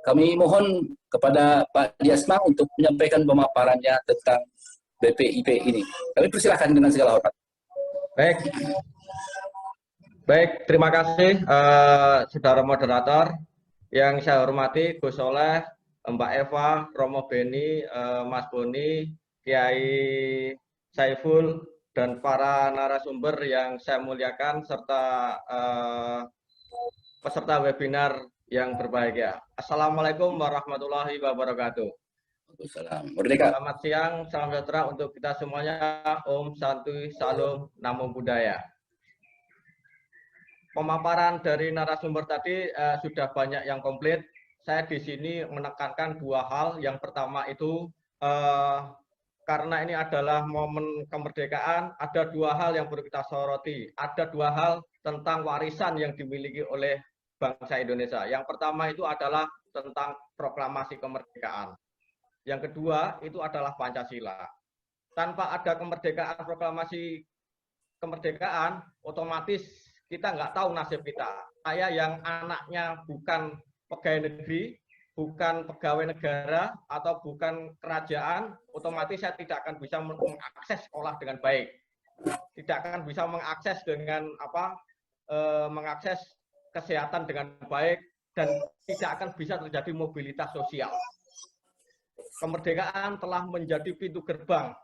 Kami mohon kepada Pak Diasma untuk menyampaikan pemaparannya tentang BPIP ini. Kami persilahkan dengan segala hormat. Baik, baik. Terima kasih, saudara moderator. Yang saya hormati Gus Soleh, Mbak Eva, Romo Beni, Mas Boni, Kiai Saiful, dan para narasumber yang saya muliakan serta peserta webinar yang berbahagia. Assalamualaikum warahmatullahi wabarakatuh. Merdeka. Selamat siang, salam sejahtera untuk kita semuanya. Om Santuy, Salam, Namo Buddhaya. Pemaparan dari narasumber tadi sudah banyak yang komplit. Saya di sini menekankan dua hal. Yang pertama itu karena ini adalah momen kemerdekaan, ada dua hal yang perlu kita soroti. Ada dua hal tentang warisan yang dimiliki oleh bangsa Indonesia. Yang pertama itu adalah tentang proklamasi kemerdekaan. Yang kedua itu adalah Pancasila. Tanpa ada kemerdekaan, proklamasi kemerdekaan, otomatis kita nggak tahu nasib kita. Saya yang anaknya bukan pegawai negeri, bukan pegawai negara, atau bukan kerajaan, otomatis saya tidak akan bisa mengakses sekolah dengan baik. Tidak akan bisa mengakses dengan mengakses kesehatan dengan baik, dan tidak akan bisa terjadi mobilitas sosial. Kemerdekaan telah menjadi pintu gerbang.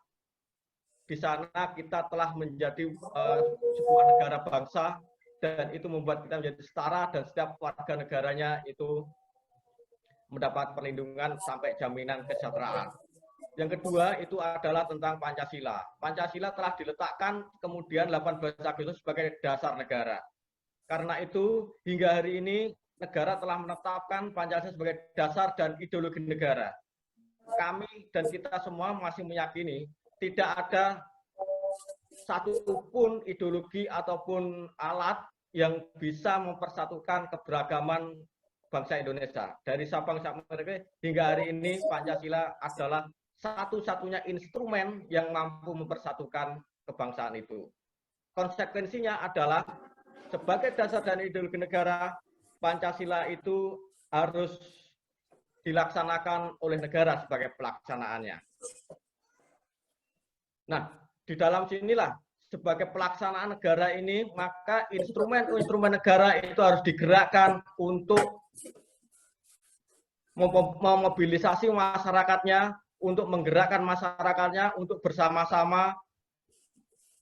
Di sana kita telah menjadi sebuah negara bangsa, dan itu membuat kita menjadi setara, dan setiap warga negaranya itu mendapat perlindungan sampai jaminan kesejahteraan. Yang kedua itu adalah tentang Pancasila. Pancasila telah diletakkan kemudian 18 Agustus sebagai dasar negara. Karena itu hingga hari ini negara telah menetapkan Pancasila sebagai dasar dan ideologi negara. Kami dan kita semua masih meyakini tidak ada satupun ideologi ataupun alat yang bisa mempersatukan keberagaman bangsa Indonesia. Dari Sabang sampai Merauke hingga hari ini Pancasila adalah satu-satunya instrumen yang mampu mempersatukan kebangsaan itu. Konsekuensinya adalah sebagai dasar dan ideologi negara, Pancasila itu harus dilaksanakan oleh negara sebagai pelaksanaannya. Nah, di dalam sinilah sebagai pelaksanaan negara ini, maka instrumen-instrumen negara itu harus digerakkan untuk memobilisasi masyarakatnya, untuk menggerakkan masyarakatnya, untuk bersama-sama,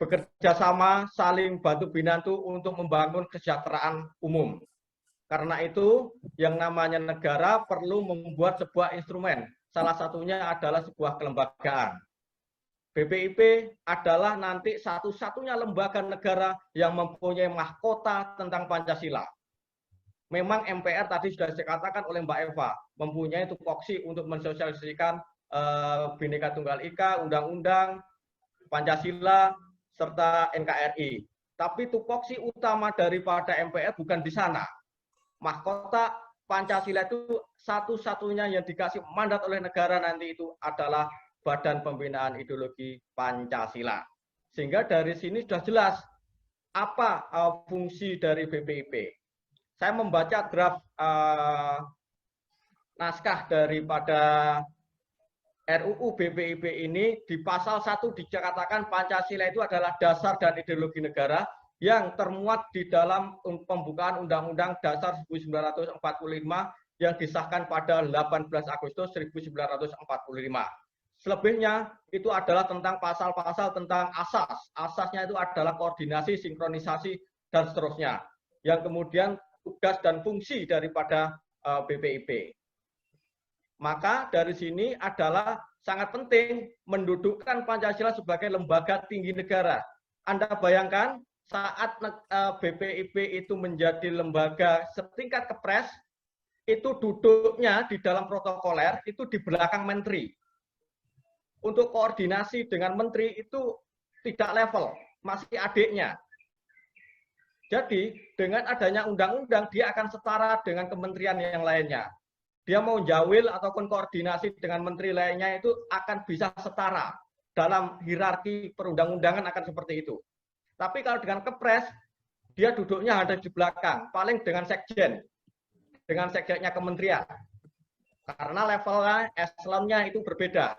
bekerja sama, saling bantu-binantu untuk membangun kesejahteraan umum. Karena itu, yang namanya negara perlu membuat sebuah instrumen. Salah satunya adalah sebuah kelembagaan. BPIP adalah nanti satu-satunya lembaga negara yang mempunyai mahkota tentang Pancasila. Memang MPR tadi sudah dikatakan oleh Mbak Eva, mempunyai tupoksi untuk mensosialisasikan Bhinneka Tunggal Ika, Undang-Undang, Pancasila, serta NKRI. Tapi tupoksi utama daripada MPR bukan di sana. Mahkota Pancasila itu satu-satunya yang dikasih mandat oleh negara nanti itu adalah Badan Pembinaan Ideologi Pancasila. Sehingga dari sini sudah jelas apa fungsi dari BPIP. Saya membaca draft naskah daripada RUU BPIP ini, di pasal 1 dikatakan Pancasila itu adalah dasar dan ideologi negara yang termuat di dalam pembukaan Undang-Undang Dasar 1945 yang disahkan pada 18 Agustus 1945. Selebihnya itu adalah tentang pasal-pasal tentang asas. Asasnya itu adalah koordinasi, sinkronisasi, dan seterusnya. Yang kemudian tugas dan fungsi daripada BPIP. Maka dari sini adalah sangat penting mendudukkan Pancasila sebagai lembaga tinggi negara. Anda bayangkan saat BPIP itu menjadi lembaga setingkat Kepres, itu duduknya di dalam protokoler itu di belakang menteri. Untuk koordinasi dengan menteri itu tidak level, masih adiknya. Jadi dengan adanya undang-undang dia akan setara dengan kementerian yang lainnya. Dia mau jawil ataupun koordinasi dengan menteri lainnya itu akan bisa setara. Dalam hierarki perundang-undangan akan seperti itu. Tapi kalau dengan Kepres, dia duduknya ada di belakang, paling dengan sekjen, dengan sekjennya kementerian. karena levelnya, eselonnya itu berbeda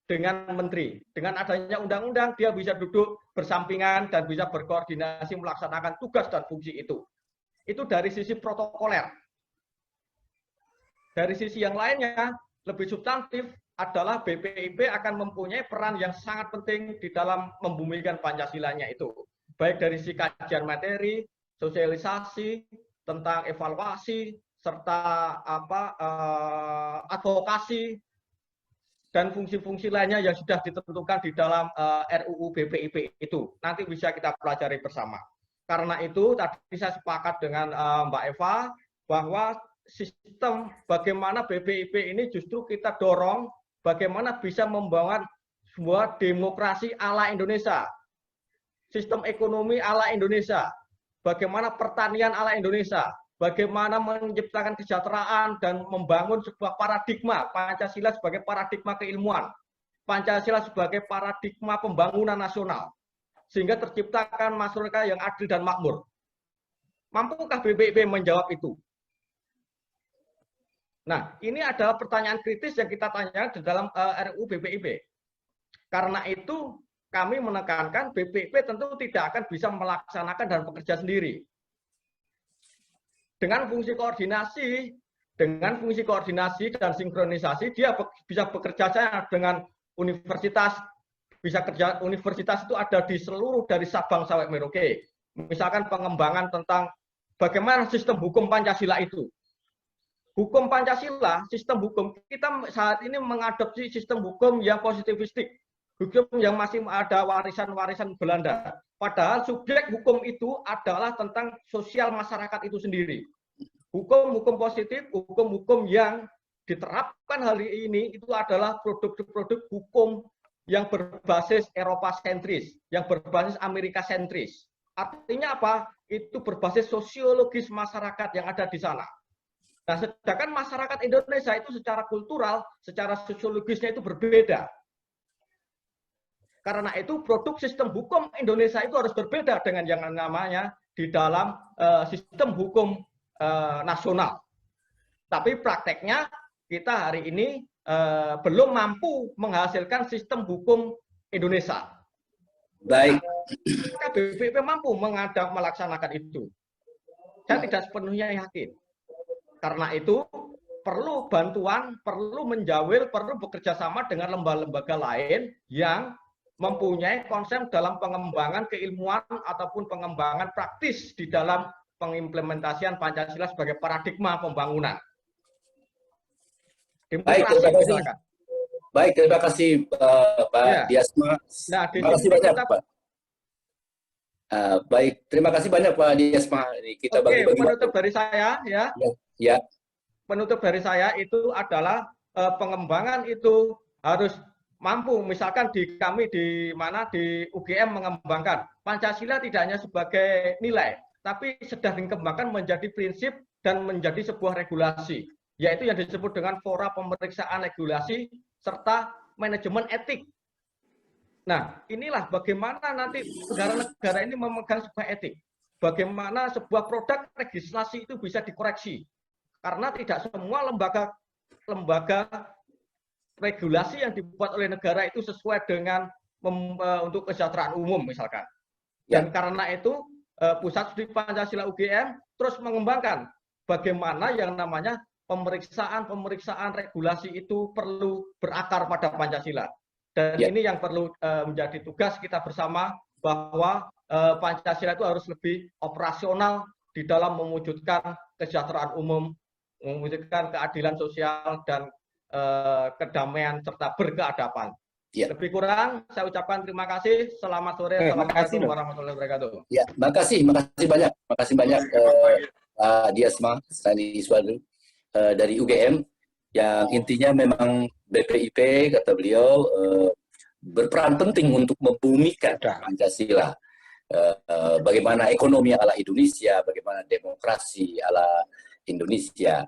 dengan menteri. Dengan adanya undang-undang, dia bisa duduk bersampingan dan bisa berkoordinasi melaksanakan tugas dan fungsi itu. Itu dari sisi protokoler. Dari sisi yang lainnya, lebih substantif adalah BPIP akan mempunyai peran yang sangat penting di dalam membumikan Pancasilanya itu. Baik dari sisi kajian materi, sosialisasi, tentang evaluasi, serta advokasi, dan fungsi-fungsi lainnya yang sudah ditentukan di dalam RUU BPIP itu. Nanti bisa kita pelajari bersama. Karena itu tadi saya sepakat dengan Mbak Eva bahwa sistem bagaimana BPIP ini justru kita dorong bagaimana bisa membangun sebuah demokrasi ala Indonesia, sistem ekonomi ala Indonesia, bagaimana pertanian ala Indonesia, bagaimana menciptakan kesejahteraan dan membangun sebuah paradigma Pancasila sebagai paradigma keilmuan, Pancasila sebagai paradigma pembangunan nasional, sehingga terciptakan masyarakat yang adil dan makmur. Mampukah BPIP menjawab itu? Nah, ini adalah pertanyaan kritis yang kita tanyakan di dalam RUU BPIP. Karena itu, kami menekankan BPIP tentu tidak akan bisa melaksanakan dan bekerja sendiri. Dengan fungsi koordinasi dan sinkronisasi, dia bisa bekerja sama dengan universitas. Bisa kerja universitas itu ada di seluruh dari Sabang sampai Merauke. Misalkan pengembangan tentang bagaimana sistem hukum Pancasila itu. Hukum Pancasila, sistem hukum, kita saat ini mengadopsi sistem hukum yang positivistik. Hukum yang masih ada warisan-warisan Belanda. Padahal subjek hukum itu adalah tentang sosial masyarakat itu sendiri. Hukum-hukum positif, hukum-hukum yang diterapkan hari ini itu adalah produk-produk hukum yang berbasis Eropa sentris, yang berbasis Amerika sentris. Artinya apa? Itu berbasis sosiologis masyarakat yang ada di sana. Nah, sedangkan masyarakat Indonesia itu secara kultural, secara sosiologisnya itu berbeda. Karena itu produk sistem hukum Indonesia itu harus berbeda dengan yang namanya di dalam sistem hukum nasional. Tapi prakteknya kita hari ini belum mampu menghasilkan sistem hukum Indonesia. Baik. Nah, BPIP mampu melaksanakan itu. Saya tidak sepenuhnya yakin. Karena itu perlu bantuan, perlu menjawil, perlu bekerja sama dengan lembaga-lembaga lain yang mempunyai konsep dalam pengembangan keilmuan ataupun pengembangan praktis di dalam pengimplementasian Pancasila sebagai paradigma pembangunan. Baik, terima kasih. Baik, terima kasih Pak Diasma. Nah, terima kasih banyak Pak. Baik, terima kasih banyak Pak Diasma. Kita bagi-bagi. Penutup dari saya ya. Ya. Penutup dari saya itu adalah pengembangan itu harus mampu, misalkan kami di UGM mengembangkan Pancasila tidak hanya sebagai nilai, tapi sedang dikembangkan menjadi prinsip dan menjadi sebuah regulasi, yaitu yang disebut dengan fora pemeriksaan regulasi serta manajemen etik. Nah, inilah bagaimana nanti negara-negara ini memegang sebuah etik. Bagaimana sebuah produk legislasi itu bisa dikoreksi. Karena tidak semua lembaga regulasi yang dibuat oleh negara itu sesuai dengan untuk kesejahteraan umum misalkan. Dan karena itu Pusat Studi Pancasila UGM terus mengembangkan bagaimana yang namanya pemeriksaan regulasi itu perlu berakar pada Pancasila. Dan ini yang perlu menjadi tugas kita bersama bahwa Pancasila itu harus lebih operasional di dalam mewujudkan kesejahteraan umum, mewujudkan keadilan sosial dan kedamaian serta berkeadaban. Lebih kurang saya ucapkan terima kasih. Selamat sore. Assalamualaikum warahmatullahi wabarakatuh. Ya, makasih banyak. Makasih banyak Pak Diasma Staniswadu dari UGM yang intinya memang BPIP kata beliau berperan penting untuk membumikan Pancasila. Bagaimana ekonomi ala Indonesia, bagaimana demokrasi ala Indonesia.